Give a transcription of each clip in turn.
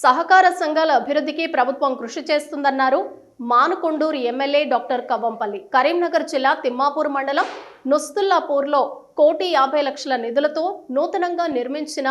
సహకార సంఘాల అభివృద్ధికి ప్రభుత్వం కృషి చేస్తుందన్నారు మానుకొండూరు ఎమ్మెల్యే డాక్టర్ కవ్వంపల్లి. కరీంనగర్ జిల్లా తిమ్మాపూర్ మండలం నుస్తుల్లాపూర్లో 1,50,00,000 నిధులతో నూతనంగా నిర్మించిన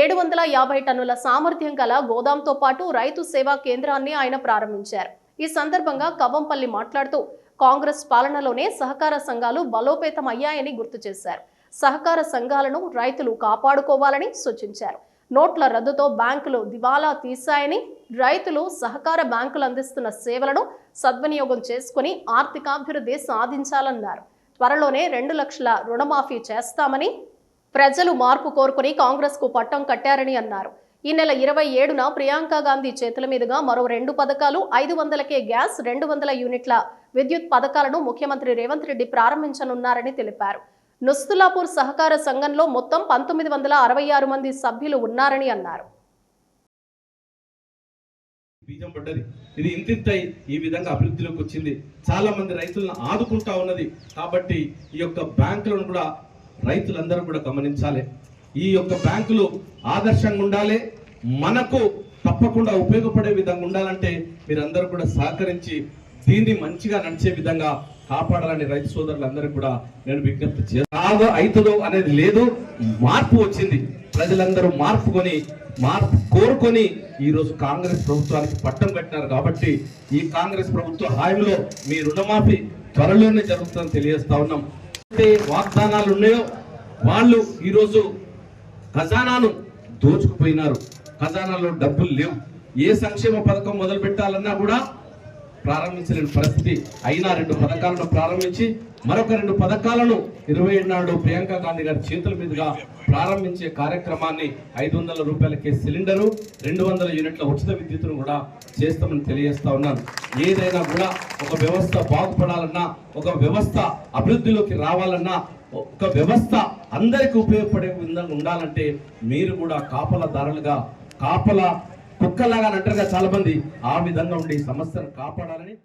750 టన్నుల సామర్థ్యం గల గోదాంతో పాటు రైతు సేవా కేంద్రాన్ని ఆయన ప్రారంభించారు. ఈ సందర్భంగా కవ్వంపల్లి మాట్లాడుతూ కాంగ్రెస్ పాలనలోనే సహకార సంఘాలు బలోపేతం అయ్యాయని గుర్తు చేశారు. సహకార సంఘాలను రైతులు కాపాడుకోవాలని సూచించారు. నోట్ల రద్దుతో బ్యాంకులు దివాలా తీశాయని, రైతులు సహకార బ్యాంకులు అందిస్తున్న సేవలను సద్వినియోగం చేసుకుని ఆర్థికాభివృద్ధి సాధించాలన్నారు. త్వరలోనే 2 లక్షల రుణమాఫీ చేస్తామని, ప్రజలు మార్పు కోరుకుని కాంగ్రెస్ కు పట్టం కట్టారని అన్నారు. ఈ నెల 27న ప్రియాంక గాంధీ చేతుల మీదుగా మరో 2 పథకాలు, 500కే గ్యాస్, 200 యూనిట్ల విద్యుత్ పథకాలను ముఖ్యమంత్రి రేవంత్ రెడ్డి ప్రారంభించనున్నారని తెలిపారు. నుస్తుల్లాపూర్ సహకార సంఘంలో మొత్తం 1966 మంది సభ్యులు ఉన్నారని అన్నారు. బీజం పడ్డది, ఇది ఇంతింతై ఈ విధంగా అభివృద్ధిలోకి వచ్చింది. చాలా మంది రైతులను ఆదుకుంటా ఉన్నది. కాబట్టి ఈ యొక్క బ్యాంకులను కూడా రైతులందరూ కూడా గమనించాలి. ఈ యొక్క బ్యాంకులు ఆదర్శంగా ఉండాలి, మనకు తప్పకుండా ఉపయోగపడే విధంగా ఉండాలంటే మీరందరూ కూడా సహకరించి దీన్ని మంచిగా నడిచే విధంగా కాపాడాలని రైతు సోదరులందరూ కూడా నేను విజ్ఞప్తి చేస్తాను. అవుతుందో అనేది లేదు, మార్పు వచ్చింది. ప్రజలందరూ మార్పు కోరుకొని ఈ రోజు కాంగ్రెస్ ప్రభుత్వానికి పట్టం కట్టినారు. కాబట్టి ఈ కాంగ్రెస్ ప్రభుత్వ హాయంలో మీ రుణమాఫీ త్వరలోనే జరుగుతుందని తెలియజేస్తా ఉన్నాం. వాగ్దానాలు ఉన్నాయో వాళ్ళు ఈరోజు ఖజానాను దోచుకుపోయినారు. ఖజానాలో డబ్బులు లేవు. ఏ సంక్షేమ పథకం మొదలు పెట్టాలన్నా కూడా ప్రారంభించలేని పరిస్థితి. అయినా 2 పథకాలను ప్రారంభించి మరొక 2 పథకాలను 27 నాడు ప్రియాంక గాంధీ గారి చేతుల మీదుగా ప్రారంభించే కార్యక్రమాన్ని 500 రూపాయలకే సిలిండరు, 200 యూనిట్ల ఉచిత విద్యుత్తును కూడా చేస్తామని తెలియజేస్తా ఉన్నాను. ఏదైనా కూడా ఒక వ్యవస్థ బాగుపడాలన్నా, ఒక వ్యవస్థ అభివృద్ధిలోకి రావాలన్నా, ఒక వ్యవస్థ అందరికీ ఉపయోగపడే విధంగా ఉండాలంటే మీరు కూడా కాపలాదారులుగా, కుక్కలాగా అంటారుగా చాలా మంది, ఆ విధంగా ఉండి సమస్యను కాపాడాలని